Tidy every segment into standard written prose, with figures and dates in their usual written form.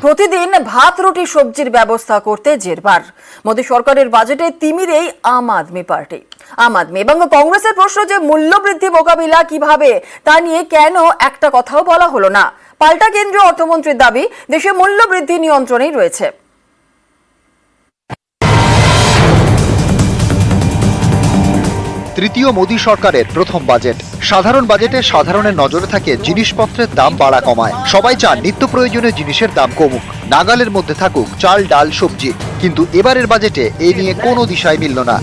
প্রতিদিন ভাত রুটি সবজির ব্যবস্থা করতে জেরবার। মোদী সরকারের বাজেটে তিমিরেই আম আদমি পার্টি। আম আদমি এবং কংগ্রেসের প্রশ্ন যে মূল্যবৃদ্ধি মোকাবিলা কিভাবে তা নিয়ে কেন একটা কথাও বলা হলো না। পাল্টা কেন্দ্রীয় অর্থমন্ত্রীর দাবি, দেশে মূল্যবৃদ্ধি নিয়ন্ত্রণেই রয়েছে। তৃতীয় মোদী সরকারের প্রথম বাজেট। সাধারণ বাজেটে সাধারণের নজরে থাকে জিনিসপত্রের দাম বাড়া কমায়। সবাই চান নিত্য প্রয়োজনীয় জিনিসের দাম কমুক, নাগালের মধ্যে থাকুক চাল ডাল সবজি। কিন্তু এবারের বাজেটে এ নিয়ে কোনো দিশাই মিলল না।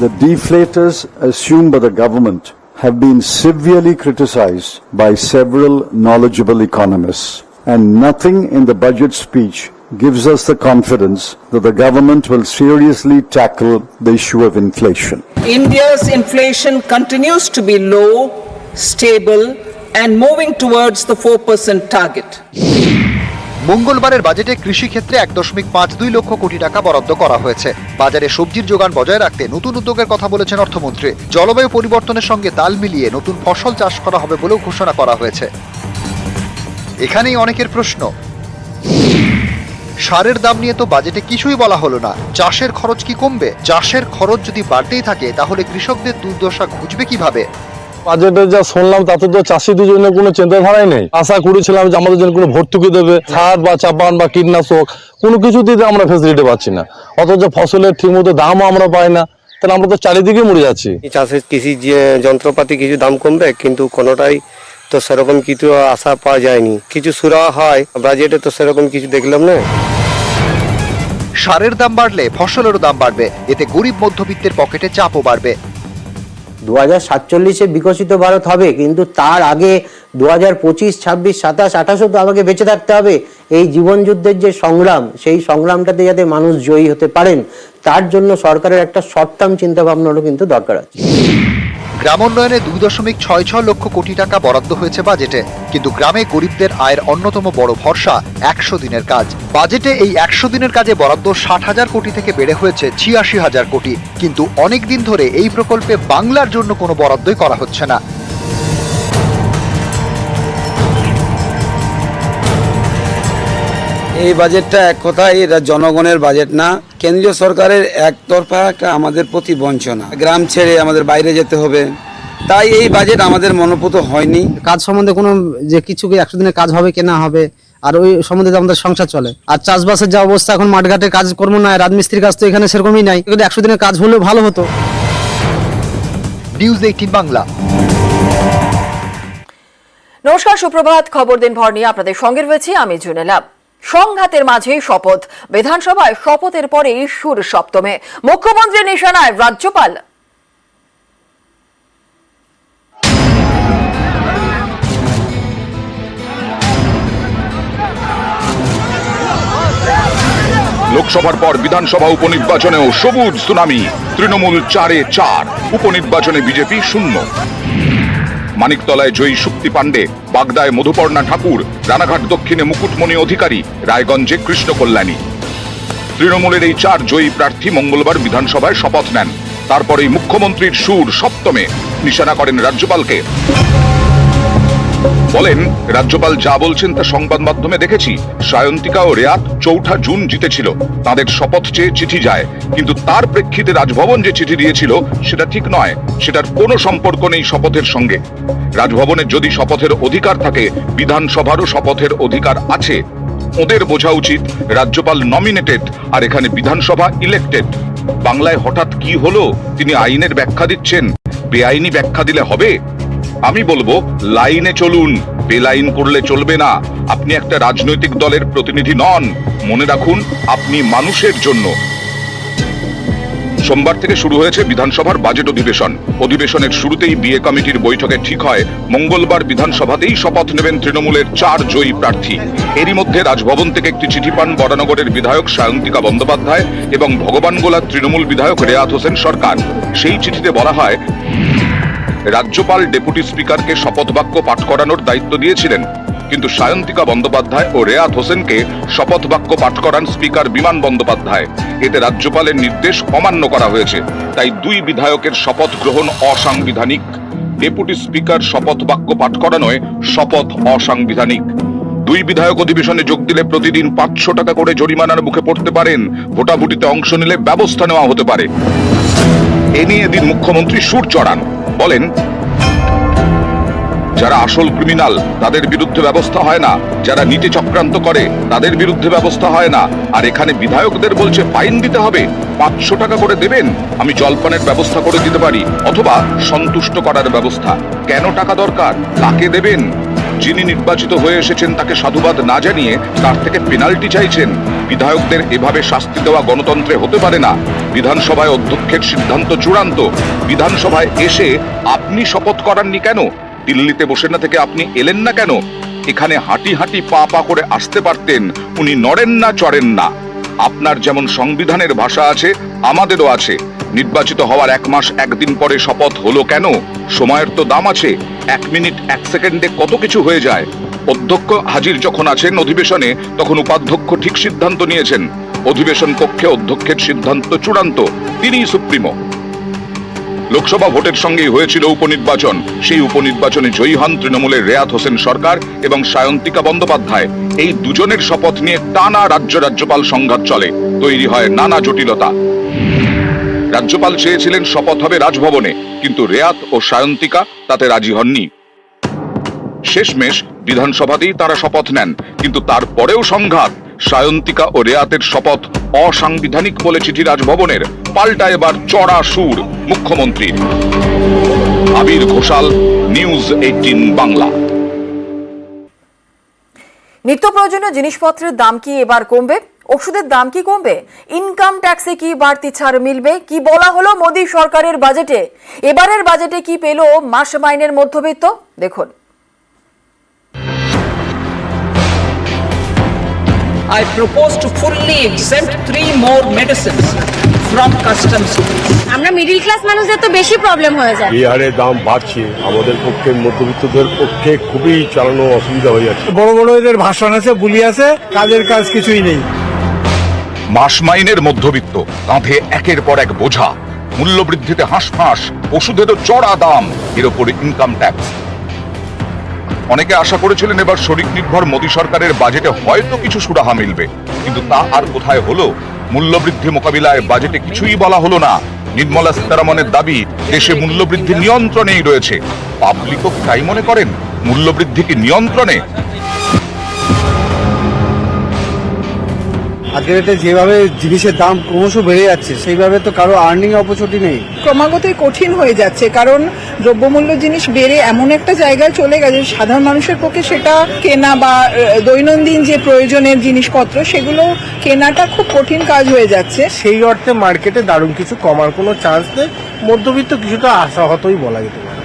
The deflators assumed by the government have been severely criticized by several knowledgeable economists, and nothing in the budget speech gives us the confidence that the government will seriously tackle the issue of inflation. India's inflation continues to be low, stable, and moving towards the 4% target. মঙ্গলবারের বাজেটে কৃষি ক্ষেত্রে 1.52 লক্ষ কোটি টাকা বরাদ্দ করা হয়েছে। বাজারে সবজির যোগান বজায় রাখতে নতুন উদ্যোগের কথা বলেছেন অর্থমন্ত্রী। জলবায়ু পরিবর্তনের সঙ্গে তাল মিলিয়ে নতুন ফসল চাষ করা হবে বলেও ঘোষণা করা হয়েছে। এখানেই অনেকের প্রশ্ন, সারের দাম নিয়ে তো বাজেটে কিছুই বলা হলো না। চাষের খরচ কি কমবে? চাষের খরচ যদি বাড়তেই থাকে তাহলে কৃষকদের দুর্দশা ঘুচবে কিভাবে? বাজেটে যা শুনলাম তাতে তো চাষিদের জন্য কোনো চিন্তাধারাই নেই। আশা করেছিলাম যে আমাদের জন্য কোনো ভর্তুকি দেবে, সার বা চাপান বা কীটনাশক কোনো কিছু দিতে আমরা ফেসিলিটি পাচ্ছি না। অথচ ফসলের ঠিকমতো দামও আমরা পাই না, তাহলে আমরা তো চারিদিকে মরে যাচ্ছি। চাষের কৃষি যে যন্ত্রপাতি কিছু দাম কমবে, কিন্তু কোনোটাই তো সেরকম কিছু আশা পাওয়া যায়নি। কিছু সুরা হয় বাজেটে, তো সেরকম কিছু দেখলাম না। সারের দাম বাড়লে ফসলেরও দাম বাড়বে, এতে গরিব মধ্যবিত্তের পকেটে চাপও বাড়বে। 2047-এ বিকশিত ভারত হবে, কিন্তু তার আগে 2025, 26, 27, 28 তো আমাকে বেঁচে থাকতে হবে। এই জীবন যুদ্ধের যে সংগ্রাম, সেই সংগ্রামটাতে যাতে মানুষ জয়ী হতে পারেন, তার জন্য সরকারের একটা শর্ট টার্ম চিন্তা ভাবনারও কিন্তু দরকার আছে। গ্রামোন্নয়নে 2.66 লক্ষ কোটি টাকা বরাদ্দ হয়েছে বাজেটে, কিন্তু গ্রামে গরিবদের আয়ের অন্যতম বড় ভরসা 100 দিনের কাজ। বাজেটে এই 100 দিনের কাজে বরাদ্দ 60,000 কোটি থেকে বেড়ে হয়েছে 86,000 কোটি, কিন্তু অনেক দিন ধরে এই প্রকল্পে বাংলার জন্য কোনো বরাদ্দই করা হচ্ছে না। এই বাজেটটা এক কথায় এটা জনগণের বাজেট না, কেন্দ্রীয় সরকারের একতরফা একটা আমাদের প্রতি বঞ্চনা। গ্রাম ছেড়ে আমাদের বাইরে যেতে হবে, তাই এই বাজেট আমাদের মনোপুত হয়নি। কাজ সম্বন্ধে কোনো যে কিছু 100 দিনের কাজ হবে কি না হবে, আর ওই সম্বন্ধে আমাদের সংসার চলে। আর চাষবাসের যা অবস্থা এখন, মাঠঘাটের কাজকর্ম নাই, রাজমিস্ত্রির কাজ তো এখানে সেরকমই নাই। কিন্তু 100 দিনের কাজ হলেও ভালো হতো। নিউজ 18 বাংলা। নমস্কার, সুপ্রভাত। খবর দিন ভর নিয়ে আপনাদের সঙ্গে রয়েছি আমি জুনেলা। সংঘাতের মাঝে শপথ। বিধানসভায় শপথের পরে সুর সপ্তমে। মুখ্যমন্ত্রীর নিশানায় রাজ্যপাল। লোকসভার পর বিধানসভা উপনির্বাচনেও সবুজ সুনামি। তৃণমূল 4-এ 4, উপনির্বাচনে বিজেপি 0। মানিকতলায় জয়ী শক্তি পাণ্ডে, বাগদায় মধুপর্ণা ঠাকুর, রানাঘাট দক্ষিণে মুকুটমণি অধিকারী, রায়গঞ্জে কৃষ্ণ কল্যাণী। তৃণমূলের এই 4 জয়ী প্রার্থী মঙ্গলবার বিধানসভায় শপথ নেন। তারপরেই মুখ্যমন্ত্রীর সুর সপ্তমে নিশানা করেন রাজ্যপালকে। বলেন, রাজ্যপাল যা বলছেন তা সংবাদ মাধ্যমে দেখেছি। সায়ন্তিকা ও রেয়াত 4 জুন জিতেছিল, তাদের শপথ চেয়ে চিঠি যায়, কিন্তু তার প্রেক্ষিতে রাজভবন যে চিঠি দিয়েছিল সেটা ঠিক নয়। সেটার কোনো সম্পর্ক নেই শপথের সঙ্গে। রাজভবনের যদি শপথের অধিকার থাকে, বিধানসভারও শপথের অধিকার আছে। ওদের বোঝা উচিত রাজ্যপাল নমিনেটেড, আর এখানে বিধানসভা ইলেক্টেড। বাংলায় হঠাৎ কি হলো? তিনি আইনের ব্যাখ্যা দিচ্ছেন। বেআইনি ব্যাখ্যা দিলে হবে? আমি বলবো, লাইনে চলুন, বেলাইন করলে চলবে না। আপনি একটা রাজনৈতিক দলের প্রতিনিধি নন। মনে রাখুন, আপনি মানুষের জন্য। সোমবার থেকে শুরু হয়েছে বিধানসভার বাজেট অধিবেশন। অধিবেশনের শুরুতেই বিএ কমিটির বৈঠকে ঠিক হয় মঙ্গলবার বিধানসভাতেই শপথ নেবেন তৃণমূলের 4 জয়ী প্রার্থী। এরই মধ্যে রাজভবন থেকে একটি চিঠি পান বরানগরের বিধায়ক সায়ন্তিকা বন্দ্যোপাধ্যায় এবং ভগবানগোলার তৃণমূল বিধায়ক রেয়াত হোসেন সরকার। সেই চিঠিতে বলা হয়, রাজ্যপাল ডেপুটি স্পিকারকে শপথ বাক্য পাঠ করানোর দায়িত্ব দিয়েছিলেন, কিন্তু সায়ন্তিকা বন্দ্যোপাধ্যায় ও রেয়াত হোসেনকে শপথ বাক্য পাঠ করান স্পিকার বিমান বন্দ্যোপাধ্যায়। এতে রাজ্যপালের নির্দেশ অমান্য করা হয়েছে। তাই 2 বিধায়কের শপথ গ্রহণ অসাংবিধানিক। ডেপুটি স্পিকার শপথ বাক্য পাঠ করানোয় শপথ অসাংবিধানিক। 2 বিধায়ক অধিবেশনে যোগ দিলে প্রতিদিন 500 টাকা করে জরিমানার মুখে পড়তে পারেন, ভোটাভুটিতে অংশ নিলে ব্যবস্থা নেওয়া হতে পারে। এ নিয়ে দিন মুখ্যমন্ত্রী সুর চড়ান, বলেন যারা আসল ক্রিমিনাল তাদের বিরুদ্ধে ব্যবস্থা হয় না, যারা নীতি চক্রান্ত করে তাদের বিরুদ্ধে ব্যবস্থা হয় না, আর এখানে বিধায়কদের বলছে ফাইন দিতে হবে, 500 টাকা করে দেবেন, আমি জলপানের ব্যবস্থা করে দিতে পারি, অথবা সন্তুষ্ট করার ব্যবস্থা। কেন টাকা দরকার, কাকে দেবেন? যিনি নির্বাচিত হয়ে এসেছেন তাকে সাধুবাদ না জানিয়ে তার থেকে পেনাল্টি চাইছেন। বিধায়কদের এভাবে শাস্তি দেওয়া গণতন্ত্রে হতে পারে না। বিধানসভায় অধ্যক্ষের সিদ্ধান্ত চূড়ান্ত। বিধানসভায় এসে আপনি শপথ করাননি কেন? দিল্লিতে বসে না থেকে আপনি এলেন না কেন? এখানে হাঁটি হাঁটি পা পা করে আসতে পারতেন, উনি নড়েন না চড়েন না। আপনার যেমন সংবিধানের ভাষা আছে, আমাদেরও আছে। নির্বাচিত হওয়ার 1 মাস 1 দিন পরে শপথ হলো কেন? সময়ের তো দাম আছে। 1 মিনিট 1 সেকেন্ডে কত কিছু হয়ে যায়। অধ্যক্ষ হাজির যখন আছেন অধিবেশনে, তখন উপাধ্যক্ষ ঠিক সিদ্ধান্ত নিয়েছেন। অধিবেশন কক্ষে অধ্যক্ষের সিদ্ধান্ত চূড়ান্ত, তিনিই সুপ্রিমো। লোকসভা ভোটের সঙ্গেই হয়েছিল উপনির্বাচন। সেই উপনির্বাচনে জয়ী হন তৃণমূলের রেয়াত হোসেন সরকার এবং সায়ন্তিকা বন্দ্যোপাধ্যায়। এই দুজনের শপথ নিয়ে টানা রাজ্যপাল সংঘাত চলে, তৈরি হয় নানা জটিলতা। রাজ্যপাল চেয়েছিলেন শপথ হবে রাজভবনে, কিন্তু রেয়াত ও সায়ন্তিকা তাতে রাজি হননি। শেষমেশ বিধানসভাতেই তারা শপথ নেন, কিন্তু তারপরেও সংঘাত। সায়ন্তিকা ও রেয়াতের শপথ অসাংবিধানিক বলে চিঠি রাজভবনের। পাল্টা এবার চড়া সুর মুখ্যমন্ত্রীর। আবির ঘোষাল, নিউজ 18 বাংলা। নিত্য প্রয়োজনীয় জিনিসপত্রের দাম কি এবার কমবে? ওষুধের দাম কি কমবে? ইনকাম ট্যাক্সে কি বাড়তি ছাড় মিলবে? কি বলা হলো মোদী সরকারের বাজেটে? এবারের বাজেটে কি পেল মাস মাইনের মধ্যবিত্ত? দেখুন। I propose to fully exempt 3 more medicines from customs duties. আমরা মিডল ক্লাস মানুষদের তো বেশি প্রবলেম হয়ে যায়। এই হারে দাম বাড়ছে, আমাদের পক্ষে মধ্যবিত্তদের পক্ষে খুবই চালানো অসুবিধা হয়ে যাচ্ছে। বড় বড় এদের ভাষণ আছে, বুলি আছে, কাজের কাজ কিছুই নেই। মাস মাইনের মধ্যবিত্ত, কাঁধে একের পর এক বোঝা। মূল্যবৃদ্ধিতে হাঁসফাঁস, ওষুধেরও চড়া দাম, এর ওপরে ইনকাম ট্যাক্স। অনেকে আশা করেছিলেন এবার শরিক নির্ভর মোদী সরকারের বাজেটে হয়তো কিছু সুরাহা মিলবে, কিন্তু তা আর কোথায় হলো? মূল্যবৃদ্ধি মোকাবিলায় বাজেটে কিছুই বলা হলো না। নির্মলা সীতারামনের দাবি দেশে মূল্যবৃদ্ধি নিয়ন্ত্রণেই রয়েছে। পাবলিকও তাই মনে করেন? মূল্যবৃদ্ধি কি নিয়ন্ত্রণে? আজকের ডেটে যেভাবে জিনিসের দাম ক্রমশ বেড়ে যাচ্ছে, সেইভাবে তো কারো আর্নিং অপরচুনিটি নেই। ক্রমাগতই কঠিন হয়ে যাচ্ছে, কারণ দ্রব্যমূল্য জিনিস বেড়ে এমন একটা জায়গায় চলে গেছে সাধারণ মানুষের পক্ষে সেটা কেনা বা দৈনন্দিন যে প্রয়োজনের জিনিসপত্র সেগুলো কেনাটা খুব কঠিন কাজ হয়ে যাচ্ছে। সেই অর্থে মার্কেটে দারুণ কিছু কমার কোনো চান্স নেই। মধ্যবিত্ত কিছুটা আশাহতই বলা যেতে পারে।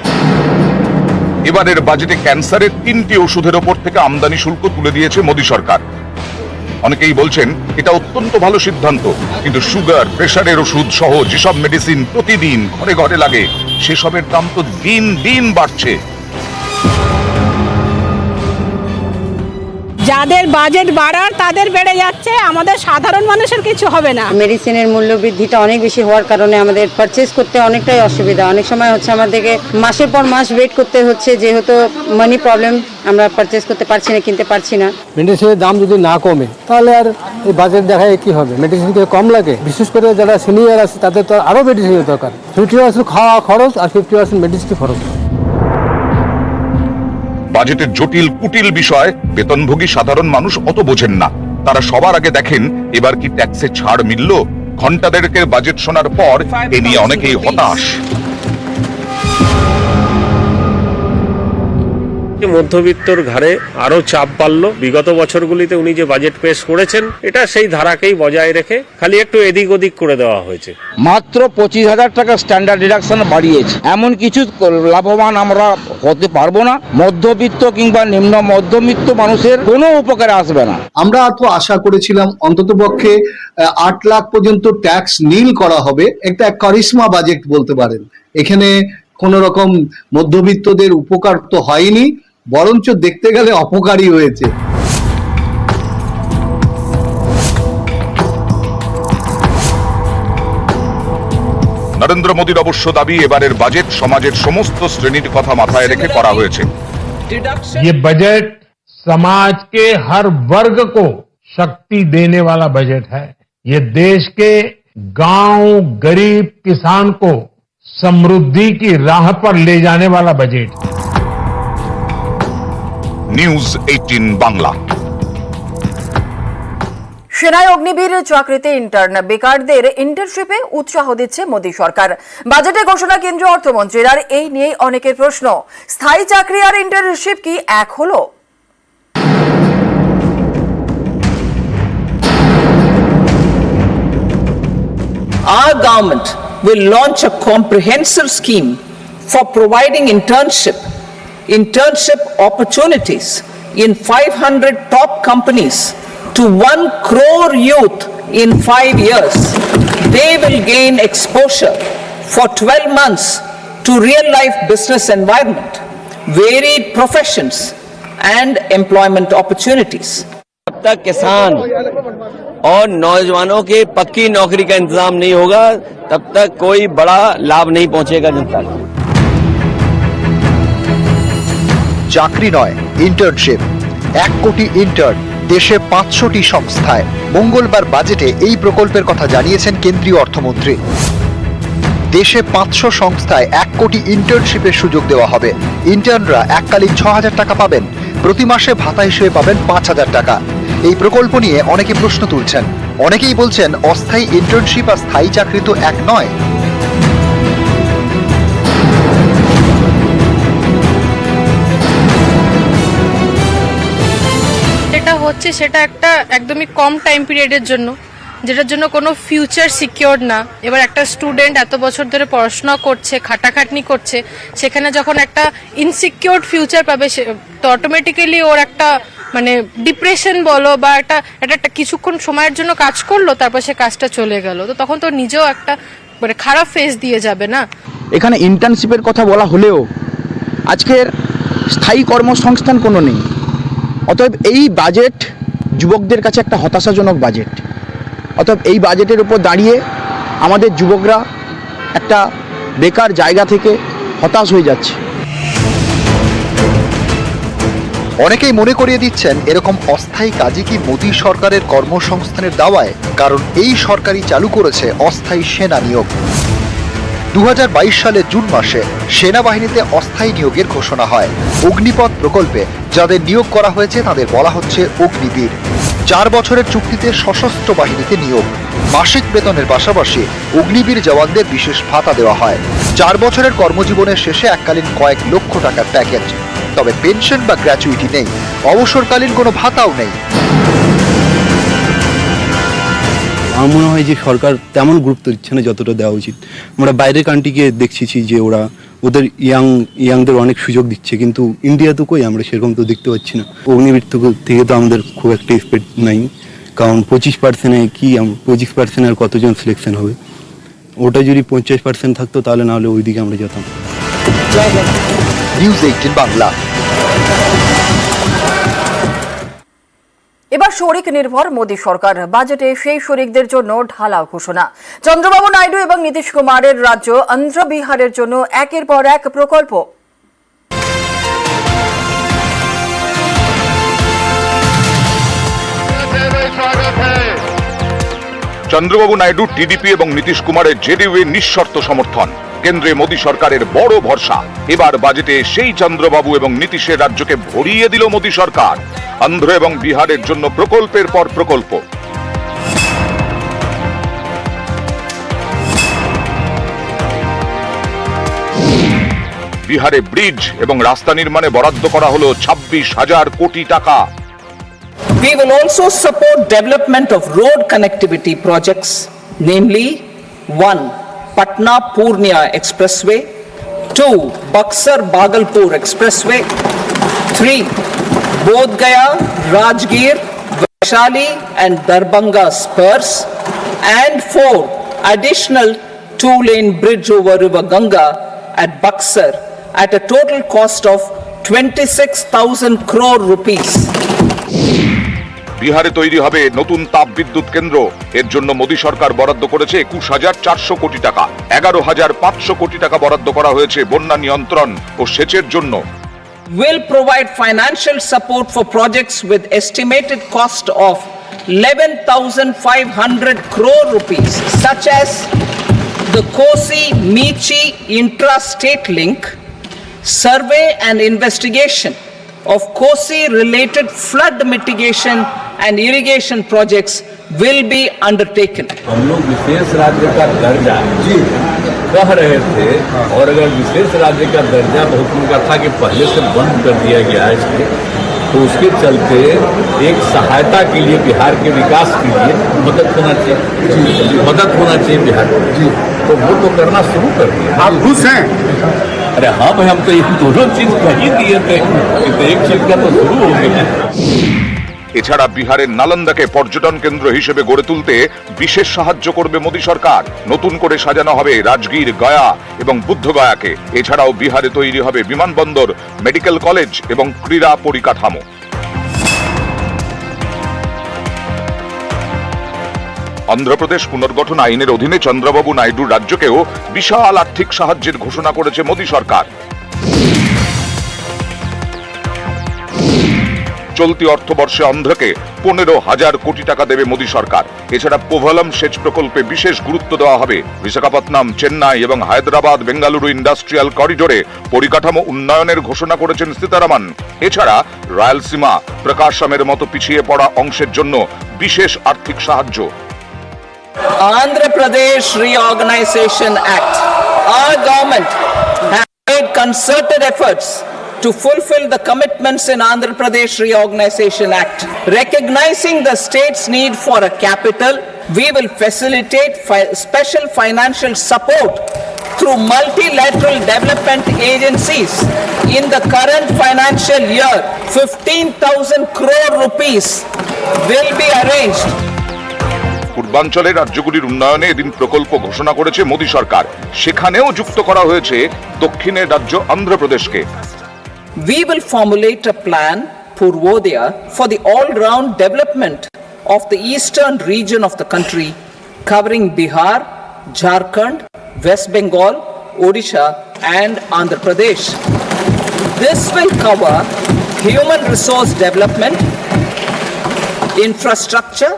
এবারের বাজেটে ক্যান্সারের 3টি ওষুধের ওপর থেকে আমদানি শুল্ক তুলে দিয়েছে মোদী সরকার। অনেকেই বলছেন এটা অত্যন্ত ভালো সিদ্ধান্ত, কিন্তু সুগার, প্রেসারের ওষুধ সহ যেসব মেডিসিন প্রতিদিন ঘরে ঘরে লাগে, সেসবের দাম তো দিন দিন বাড়ছে। যাদের বাজেট বাড়ার তাদের বেড়ে যাচ্ছে, আমাদের সাধারণ মানুষের কিছু হবে না। মেডিসিনের মূল্য বৃদ্ধিটা অনেক বেশি হওয়ার কারণে আমাদের পারচেজ করতে অনেকটাই অসুবিধা। অনেক সময় হচ্ছে আমাদেরকে মাসের পর মাস ওয়েট করতে হচ্ছে, যেহেতু মানি প্রবলেম, আমরা পারচেজ করতে পারছি না, কিনতে পারছি না। মেডিসিনের দাম যদি না কমে তাহলে আর এই বাজেট দেখায় কি হবে? মেডিসিন কম লাগে, বিশেষ করে যারা সিনিয়র আছে তাদের তো আরো মেডিসিনের দরকার। 50% খাওয়া খরচ আর 50% মেডিসিন খরচ। বাজেটের জটিল কুটিল বিষয় বেতনভোগী সাধারণ মানুষ অত বোঝেন না। তারা সবার আগে দেখেন এবার কি ট্যাক্সে ছাড় মিলল। ঘন্টা দেড়েকের বাজেট শোনার পর এ নিয়ে অনেকেই হতাশ। মধ্যবিত্তর ঘাড়ে আরো চাপ বাড়লো। বিগত বছরগুলিতে উনি যে বাজেট পেশ করেছেন, এটা সেই ধারাকেই বজায় রেখে খালি একটু এদিক ওদিক করে দেওয়া হয়েছে। মাত্র 25,000 টাকা স্ট্যান্ডার্ড ডিডাকশন বাড়িয়েছে। এমন কিছু লাভবান আমরা হতে পারবো না। মধ্যবিত্ত কিংবা নিম্ন মধ্যবিত্ত মানুষের কোনো উপকারে আসবে না। আমরা তো আশা করেছিলাম অন্ততপক্ষে 8 লাখ পর্যন্ত ট্যাক্স নীল করা হবে। একটা কারিশমা বাজেট বলতে পারেন। এখানে কোন রকম মধ্যবিত্তদের উপকার তো হয়নি, বরঞ্চ দেখতে গেলে অপকারী হয়েছে। নরেন্দ্র মোদীর অবশ্য দাবি এবারের বাজেট সমাজের সমস্ত শ্রেণীর কথা মাথায় রেখে করা হয়েছে। ये बजट समाज के हर वर्ग को शक्ति देने वाला बजट है। ये देश के गांव, गरीब किसान को समृद्धि की राह पर ले जाने वाला बजट है। নিউজ 18 বাংলা। সেনায় অগ্নিবীর চাকরিতে ইন্টার্ন বেকারদের ইন্টার্নশিপে উৎসাহ দিচ্ছে মোদী সরকার। বাজেটে ঘোষণা কেন্দ্রীয় অর্থমন্ত্রীর, আর এই নিয়ে অনেকের প্রশ্ন, স্থায়ী চাকরি আর ইন্টার্নশিপ কি এক হলো? Our government will launch a comprehensive scheme for providing internship opportunities in 500 top companies to 1 crore youth in 5 years. They will gain exposure for 12 months to real-life business environment, varied professions and employment opportunities. जब तक किसान और नौजवानों के पक्की नौकरी का इंतजाम नहीं होगा तब तक कोई बड़ा लाभ नहीं पहुंचेगा जनता को। চাকরি নয়, ইন্টার্নশিপ। 1 কোটি ইন্টার্ন দেশে 500টি সংস্থায়। মঙ্গলবার বাজেটে এই প্রকল্পের কথা জানিয়েছেন কেন্দ্রীয় অর্থমন্ত্রী। দেশে 500 সংস্থায় 1 কোটি ইন্টার্নশিপের সুযোগ দেওয়া হবে। ইন্টার্নরা এককালীন 6,000 টাকা পাবেন, প্রতি মাসে ভাতা হিসেবে পাবেন 5,000 টাকা। এই প্রকল্প নিয়ে অনেকে প্রশ্ন তুলছেন। অনেকেই বলছেন অস্থায়ী ইন্টার্নশিপ আর স্থায়ী চাকরি তো এক নয়। যেটা হচ্ছে সেটা একটা একদমই কম টাইম পিরিয়ডের জন্য, যেটার জন্য কোনো ফিউচার সিকিউর না। এবার একটা স্টুডেন্ট এত বছর ধরে পড়াশোনা করছে, খাটাখাটনি করছে, সেখানে যখন একটা ইনসিকিউর ফিউচার পাবে তো অটোমেটিক্যালি ওর একটা মানে ডিপ্রেশন বলো বা একটা কিছুক্ষণ সময়ের জন্য কাজ করলো, তারপর সে কাজটা চলে গেল, তো তখন তো নিজেও একটা মানে খারাপ ফেস দিয়ে যাবে না। এখানে ইন্টার্নশিপের কথা বলা হলেও আজকের স্থায়ী কর্মসংস্থান কোনো নেই। অতএব এই বাজেট যুবকদের কাছে একটা হতাশাজনক বাজেট। অতএব এই বাজেটের উপর দাঁড়িয়ে আমাদের যুবকরা একটা বেকার জায়গা থেকে হতাশ হয়ে যাচ্ছে। অনেকেই মনে করিয়ে দিচ্ছেন এরকম অস্থায়ী কাজই কি মোদী সরকারের কর্মসংস্থানের দাওয়ায়, কারণ এই সরকারই চালু করেছে অস্থায়ী সেনা নিয়োগ। 2022 সালের জুন মাসে সেনাবাহিনীতে অস্থায়ী নিয়োগের ঘোষণা হয়। অগ্নিপথ প্রকল্পে যাদের নিয়োগ করা হয়েছে তাদের বলা হচ্ছে অগ্নিবীর। 4 বছরের চুক্তিতে সশস্ত্র বাহিনীতে নিয়োগ। মাসিক বেতনের পাশাপাশি অগ্নিবীর জওয়ানদের বিশেষ ভাতা দেওয়া হয়। 4 বছরের কর্মজীবনের শেষে এককালীন কয়েক লক্ষ টাকার প্যাকেজ। তবে পেনশন বা গ্র্যাচুইটি নেই, অবসরকালীন কোনো ভাতাও নেই। আমার মনে হয় যে সরকার তেমন গুরুত্ব দিচ্ছে না যতটা দেওয়া উচিত। আমরা বাইরের কান্ট্রিকে দেখছি যে ওদের ইয়াংদের অনেক সুযোগ দিচ্ছে, কিন্তু ইন্ডিয়া তো কই আমরা সেরকম তো দেখতে পাচ্ছি না। অগ্নিবীর থেকে তো আমাদের খুব একটা এক্সপেক্ট নাই, কারণ 25%-এ কি 25% আর কতজন সিলেকশন হবে? ওটা যদি 50% থাকতো তাহলে না হলে ওই দিকে আমরা যেতাম। নিউজ 18 বাংলা। এবার শরিক নির্ভর মোদী সরকার। বাজেটে সেই শরিকদের জন্য ঢালাও ঘোষণা। চন্দ্রবাবু নাইডু এবং নীতিশ কুমারের রাজ্য অন্ধ্র বিহারের জন্য একের পর এক প্রকল্প। চন্দ্রবাবু নাইডু, টিডিপি এবং নীতিশ কুমারের জেডিইউ এর নিঃশর্ত সমর্থন। কেন্দ্রে মোদী সরকারের বড় ভরসা। এবার বাজেটে সেই চন্দ্রবাবু এবং নীতিশের রাজ্যকে ভরিয়ে দিল মোদী সরকার। অন্ধ্র এবং বিহারের জন্য প্রকল্পের পর প্রকল্প। বিহারে ব্রিজ এবং রাস্তা নির্মাণে বরাদ্দ করা হলো 26,000 কোটি টাকা। We will also support development of road connectivity projects, namely 1. Patna Purnia Expressway, 2. Buxar Bhagalpur Expressway, 3. Bodh Gaya, Rajgir, Vaishali and Darbhanga spurs, and 4. Additional 2-lane bridge over River Ganga at Buxar at a total cost of 26,000 crore rupees. বিহারে তৈরি হবে নতুন তাপ বিদ্যুৎ কেন্দ্র। এর জন্য মোদী সরকার বরাদ্দ করেছে 21,400 কোটি টাকা। 11,500 কোটি টাকা বরাদ্দ করা হয়েছে বন্যা নিয়ন্ত্রণ ও সেচের জন্য। Will provide financial support for projects with estimated cost of 11,500 crore rupees, such as the Kosi-Michi intra-state link, survey and investigation of Kosi-related flood mitigation and irrigation projects will be undertaken. हम लोग विशेष राज्य का दर्जा कह रहे थे, और अगर विशेष राज्य का दर्जा बहुत उनका था कि पहले से बंद कर दिया गया है इसलिए, तो उसके चलते एक सहायता के लिए बिहार के विकास के लिए मदद होना चाहिए बिहार को। तो वो तो करना शुरू कर दिया। आप खुश हैं? अरे हाँ भाई, हम तो ये दोनों चीज कही दिए थे, तो एक चीज का तो शुरू हो गया। এছাড়া বিহারের নালন্দাকে পর্যটন কেন্দ্র হিসেবে গড়ে তুলতে বিশেষ সাহায্য করবে মোদী সরকার। নতুন করে সাজানো হবে রাজগীর, গয়া এবং বুদ্ধগয়াকে। এছাড়াও বিহারে তৈরি হবে বিমানবন্দর, মেডিকেল কলেজ এবং ক্রীড়া পরিকাঠামো। অন্ধ্রপ্রদেশ পুনর্গঠন আইনের অধীনে চন্দ্রবাবু নাইডুর রাজ্যকেও বিশাল আর্থিক সাহায্যের ঘোষণা করেছে মোদী সরকার। চলতি অর্থবর্ষে অন্ধ্রকে 15,000 কোটি টাকা দেবে মোদী সরকার। এছাড়া পোভালম সেচ প্রকল্পে বিশেষ গুরুত্ব দেওয়া হবে। বিশাখাপত্তনম, চেন্নাই এবং হায়দ্রাবাদ বেঙ্গালুরু ইন্ডাস্ট্রিয়াল করিডোরে পরিকাঠামো উন্নয়নের ঘোষণা করেছেন সীতারামন। এছাড়া রায়লসীমা, প্রকাশমের মতো পিছিয়ে পড়া অংশের জন্য বিশেষ আর্থিক সাহায্য। Andhra Pradesh Reorganization Act. Our government has made concerted efforts to fulfill the commitments in Andhra Pradesh Reorganization Act. Recognizing the state's need for a capital, we will facilitate special financial support through multilateral development agencies. In the current financial year, 15,000 crore rupees will be arranged. পূর্বাঞ্চলের রাজ্যগুলির উন্নয়নে এদিন প্রকল্প ঘোষণা করেছে মোদী সরকার। সেখানেও যুক্ত করা হয়েছে দক্ষিণের রাজ্য অন্ধ্রপ্রদেশকে। We will formulate a plan, Purvodaya, for the all-round development of the eastern region of the country, covering Bihar, Jharkhand, West Bengal, Odisha, and Andhra Pradesh. This will cover human resource development, infrastructure,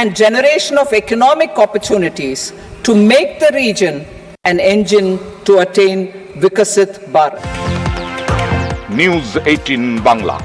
and generation of economic opportunities to make the region an engine to attain Vikasit Bharat. News 18 Bangla.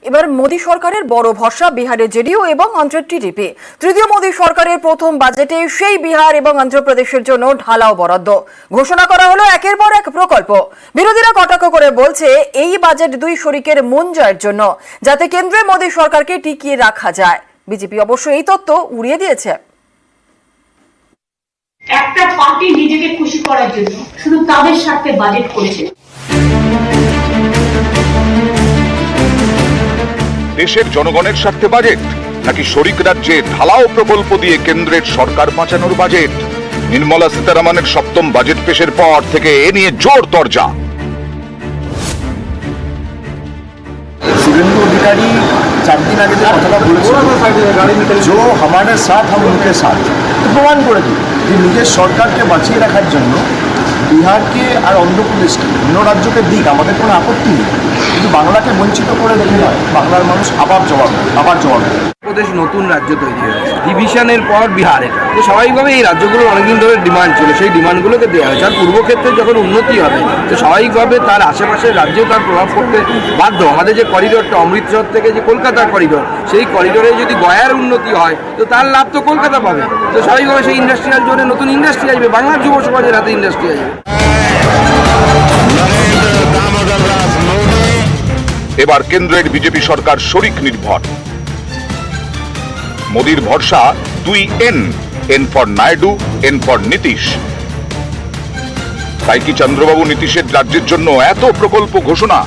এবার মোদী সরকারের বড় ভরসা বিহারের JDU এবং অন্ধ্রের TDP. তৃতীয় মোদী সরকারের প্রথম বাজেটে সেই বিহার এবং অন্ধ্রপ্রদেশের জন্য ঢালাও বরাদ্দ ঘোষণা করা হলো। একের পর এক প্রকল্প। বিরোধীরা কটাক্ষ করে বলছে এই বাজেট দুই শরিকের মন জয়ের জন্য, যাতে কেন্দ্রে মোদী সরকারকে টিকিয়ে রাখা যায়। বিজেপি অবশ্য এই তত্ত্ব উড়িয়ে দিয়েছে। একটা পার্টি নিজেকে খুশি করার জন্য শুধু তাদের স্বার্থে বাজেট করেছে। দেশের জনগণের স্বার্থে বাজেট নাকি শরিক রাজ্যে ঢালাও প্রকল্প দিয়ে কেন্দ্রের সরকার বাঁচানোর বাজেট? নির্মলা সীতারামনের সপ্তম বাজেট পেশের পর থেকে এ নিয়ে জোর তরজা। सुरेंद्र अधिकारी 4 दिन आगे কথাটা বলেছিল, जो हमारे साथ हम उनके साथ, তো প্রমাণ করে দিই যে নিজের সরকারকে বাঁচিয়ে রাখার জন্য বিহারকে আর অন্ধ্রপ্রদেশকে, অন্য রাজ্যকে দিক, আমাদের কোনো আপত্তি নেই, কিন্তু বাংলাকে বঞ্চিত করে রেখে নয়। বাংলার মানুষ আবার জবাব প্রদেশ নতুন রাজ্য তৈরি হয়েছে, ডিভিশনের পর বিহার। এটা তো স্বাভাবিকভাবে এই রাজ্যগুলোর অনেকদিন ধরে ডিমান্ড ছিল, সেই ডিমান্ডগুলোকে দেওয়া হয়েছে। আর পূর্বক্ষেত্রে যখন উন্নতি হবে তো স্বাভাবিকভাবে তার আশেপাশের রাজ্যেও তার প্রভাব পড়তে বাধ্য। আমাদের যে করিডোরটা অমৃতসর থেকে যে কলকাতার করিডোর, সেই করিডোরে যদি গয়ার উন্নতি হয় তো তার লাভ তো কলকাতা পাবে। তো স্বাভাবিকভাবে সেই ইন্ডাস্ট্রিয়াল জোনে নতুন ইন্ডাস্ট্রি আসবে, বাংলার যুব সমাজের হাতে ইন্ডাস্ট্রি আসবে। এবার কেন্দ্রের বিজেপি সরকার শরিক নির্ভর। মোদির ভরসা 2 N, N for Naidu, N for Nitish. তাই কি চন্দ্রবাবু নীতিশের রাজ্যের জন্য এত প্রকল্প ঘোষণা?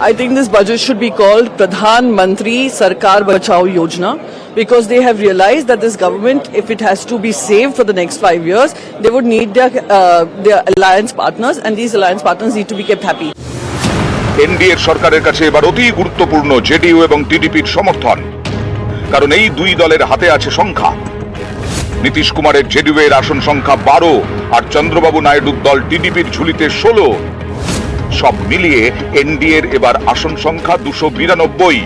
I think this budget should be called Pradhan Mantri Sarkar Bachao Yojana, because they have realized that this government, if it has to be saved for the next 5 years, they would need their alliance partners, and these alliance partners need to be kept happy. এনডিএর সরকারের কাছে এবার অতি গুরুত্বপূর্ণ JDU এবং টিডিপির সমর্থন, কারণ এই দুই দলের হাতে আছে সংখ্যা। নীতিশ কুমারের জেডিইউ এর আসন সংখ্যা 12 আর চন্দ্রবাবু নাইডুর দল টিডিপির ঝুলিতে 16। সব মিলিয়ে এনডিএর এবার আসন সংখ্যা 292।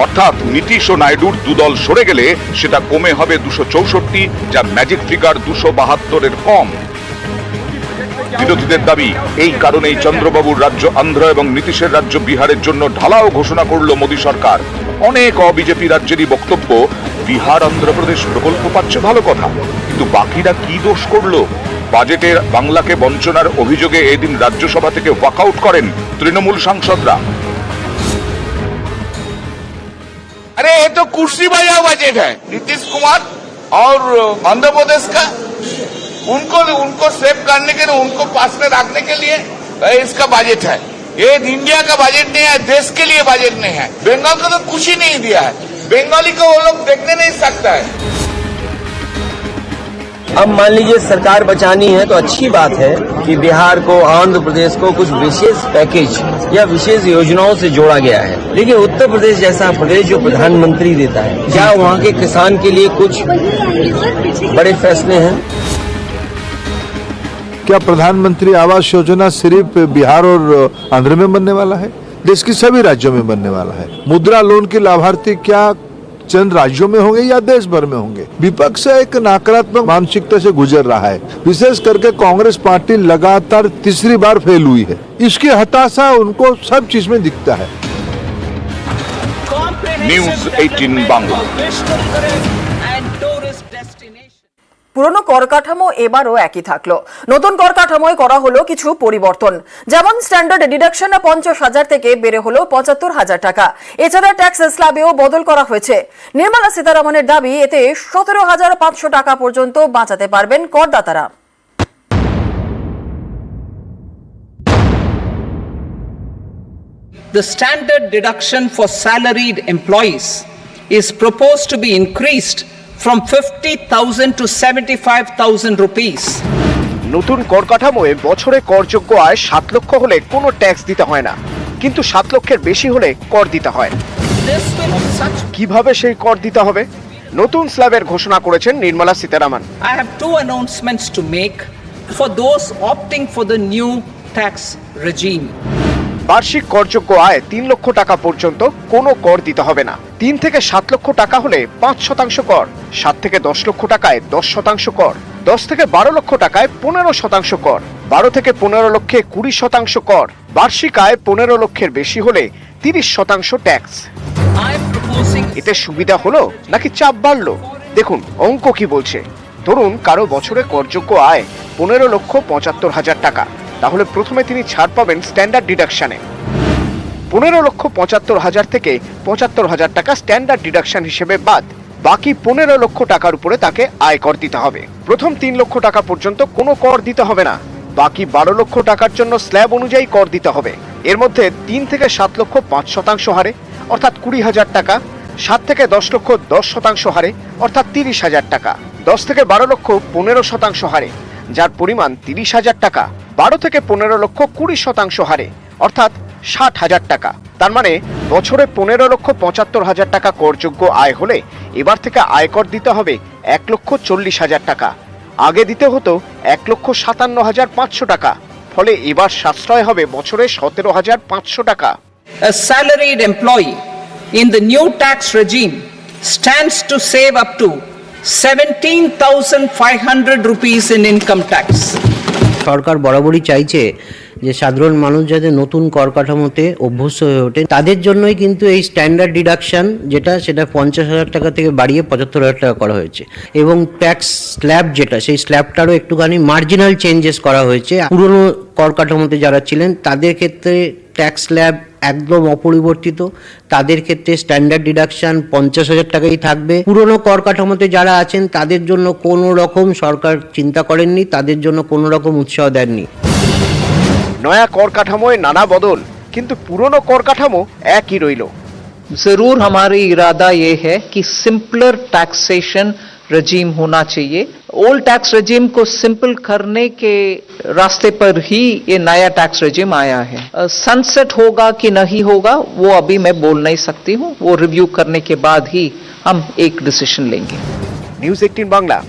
অর্থাৎ নীতিশ ও নাইডুর দুদল সরে গেলে সেটা কমে হবে 264, যা ম্যাজিক ফিগার 272-এর কম। বিরোধীদের দাবি, এই কারণেই চন্দ্রবাবুর রাজ্য আন্ধ্র এবং নীতিশের রাজ্য বিহারের জন্য ঢালাও ঘোষণা করল মোদী সরকার। অনেক অবিজেপি রাজ্যেরই বক্তব্য, বিহার অন্ধ্রপ্রদেশ প্রকল্প পাচ্ছে ভালো কথা, কিন্তু বাকিরা কি দোষ করলো? বাজেটের বাংলাকে বঞ্চনার অভিযোগে এদিন রাজ্যসভা থেকে ওয়াকআউট করেন তৃণমূল সাংসদরা। अरे ये तो कुर्सी बजा बजट है नीतीश कुमार और आंध्र प्रदेश का, उनको सेव करने के लिए, उनको पास में रखने के लिए इसका बजट है। ये इंडिया का बजट नहीं है, देश के लिए बजट नहीं है। बंगाल को तो कुछ ही नहीं दिया है, बंगाली को वो लोग देखने नहीं सकता है। अब मान लीजिए सरकार बचानी है तो अच्छी बात है कि बिहार को, आंध्र प्रदेश को कुछ विशेष पैकेज या विशेष योजनाओं से जोड़ा गया है, लेकिन उत्तर प्रदेश जैसा प्रदेश जो प्रधानमंत्री देता है, क्या वहाँ के किसान के लिए कुछ बड़े फैसले हैं? क्या प्रधानमंत्री आवास योजना सिर्फ बिहार और आंध्र में बनने वाला है? देश के सभी राज्यों में बनने वाला है। मुद्रा लोन के लाभार्थी क्या चंद राज्यों में होंगे या देश भर में होंगे? विपक्ष एक नकारात्मक मानसिकता से गुजर रहा है, विशेष करके कांग्रेस पार्टी लगातार तीसरी बार फेल हुई है। इसकी हताशा उनको सब चीज में दिखता है। নিউজ 18 বাংলা। পুরনো কর কাঠামো এবারও একই থাকলো, নতুন কর কাঠামোয় করা হলো কিছু পরিবর্তন। যেমন স্ট্যান্ডার্ড ডিডাকশন 50,000 থেকে বেড়ে হলো 75,000 টাকা। এছাড়া ট্যাক্স স্ল্যাবেও বদল করা হয়েছে। নির্মলা সীতারামনের দাবি, এতে 17,500 টাকা পর্যন্ত বাঁচাতে পারবেন করদাতারা। The standard deduction for salaried employees is proposed to be increased from 50,000 to 75,000 rupees. নতুন কর কাঠামোয় বছরে করযোগ্য আয় 7 লক্ষ হলে কোনো ট্যাক্স দিতে হয় না, কিন্তু 7 লক্ষের বেশি হলে কর দিতে হয়। কিভাবে সেই কর দিতে হবে? নতুন স্ল্যাবের ঘোষণা করেছেন Nirmala Sitharaman. I have two announcements to make for those opting for the new tax regime. বার্ষিক করযোগ্য আয় 3 লক্ষ টাকা পর্যন্ত কোনো কর দিতে হবে না। 3 থেকে 7 লক্ষ টাকা হলে 5% কর, 7 থেকে 10 লক্ষ টাকায় 10% কর, 10 থেকে 12 লক্ষ টাকায় 15% কর, 12 থেকে 15 লক্ষে 20% কর, বার্ষিক আয় 15 লক্ষের বেশি হলে 30% ট্যাক্স। এতে সুবিধা হলো নাকি চাপ বাড়লো? দেখুন অঙ্ক কি বলছে। ধরুন কারো বছরে করযোগ্য আয় 15,75,000 টাকা, তাহলে প্রথমে তিনি ছাড় পাবেন স্ট্যান্ডার্ড ডিডাকশনে। 15,75,000 থেকে 75,000 টাকা স্ট্যান্ডার্ড ডিডাকশন হিসেবে বাদ, বাকি 15 লক্ষ টাকার উপরে তাকে আয়কর দিতে হবে। প্রথম 3 লক্ষ টাকা পর্যন্ত কোনো কর দিতে হবে না, বাকি 12 লক্ষ টাকার জন্য স্ল্যাব অনুযায়ী কর দিতে হবে। এর মধ্যে 3 থেকে 7 লক্ষ 5% হারে অর্থাৎ 20,000 টাকা, 7 থেকে 10 লক্ষ 10% হারে অর্থাৎ 30,000 টাকা, 10 থেকে 12 লক্ষ 15% হারে যার পরিমাণ 30,000 টাকা, 12 থেকে 15 লক্ষ 20% হারে অর্থাৎ 60,000 টাকা। তার মানে বছরে 15,75,000 টাকা করযোগ্য আয় হলে এবার থেকে আয়কর দিতে হবে 1,40,000 টাকা। আগে দিতে হতো 1,57,500 টাকা, ফলে এবার সাশ্রয় হবে বছরে 17,500 টাকা। A salaried employee in the new tax regime stands to save up to 17,500 rupees in income tax. সরকার বরাবরই চাইছে যে সাধারণ মানুষ যাতে নতুন কর কাঠামোতে অভ্যস্ত হয়ে ওঠে, তাদের জন্যই কিন্তু এই স্ট্যান্ডার্ড ডিডাকশন সেটা 50,000 টাকা থেকে বাড়িয়ে 75,000 টাকা করা হয়েছে, এবং ট্যাক্স স্ল্যাব সেই স্ল্যাবটারও একটুখানি মার্জিনাল চেঞ্জেস করা হয়েছে। পুরনো কর কাঠামোতে যারা ছিলেন তাদের ক্ষেত্রে ট্যাক্স স্ল্যাব একদম অপরিবর্তিত, তাদের ক্ষেত্রে স্ট্যান্ডার্ড ডিডাকশন 50,000 টাকাই থাকবে। পুরনো কর কাঠামোতে যারা আছেন তাদের জন্য কোনো রকম সরকার চিন্তা করেননি, তাদের জন্য কোনো রকম উৎসাহ দেননি। নয়া কর কাঠামোয় নানা বদল, কিন্তু পুরনো কর কাঠামো একই রইল। जरूर हमारी इरादा ये है कि सिंपलर टैक्सेशन रजीम होना चाहिए ओल्ड टैक्स रेजिम को सिंपल करने के रास्ते पर ही ये नया टैक्स रेजिम आया है। सनसेट होगा कि नहीं होगा वो अभी मैं बोल नहीं सकती हूँ, वो रिव्यू करने के बाद ही हम एक डिसीजन लेंगे। নিউজ 18 বাংলা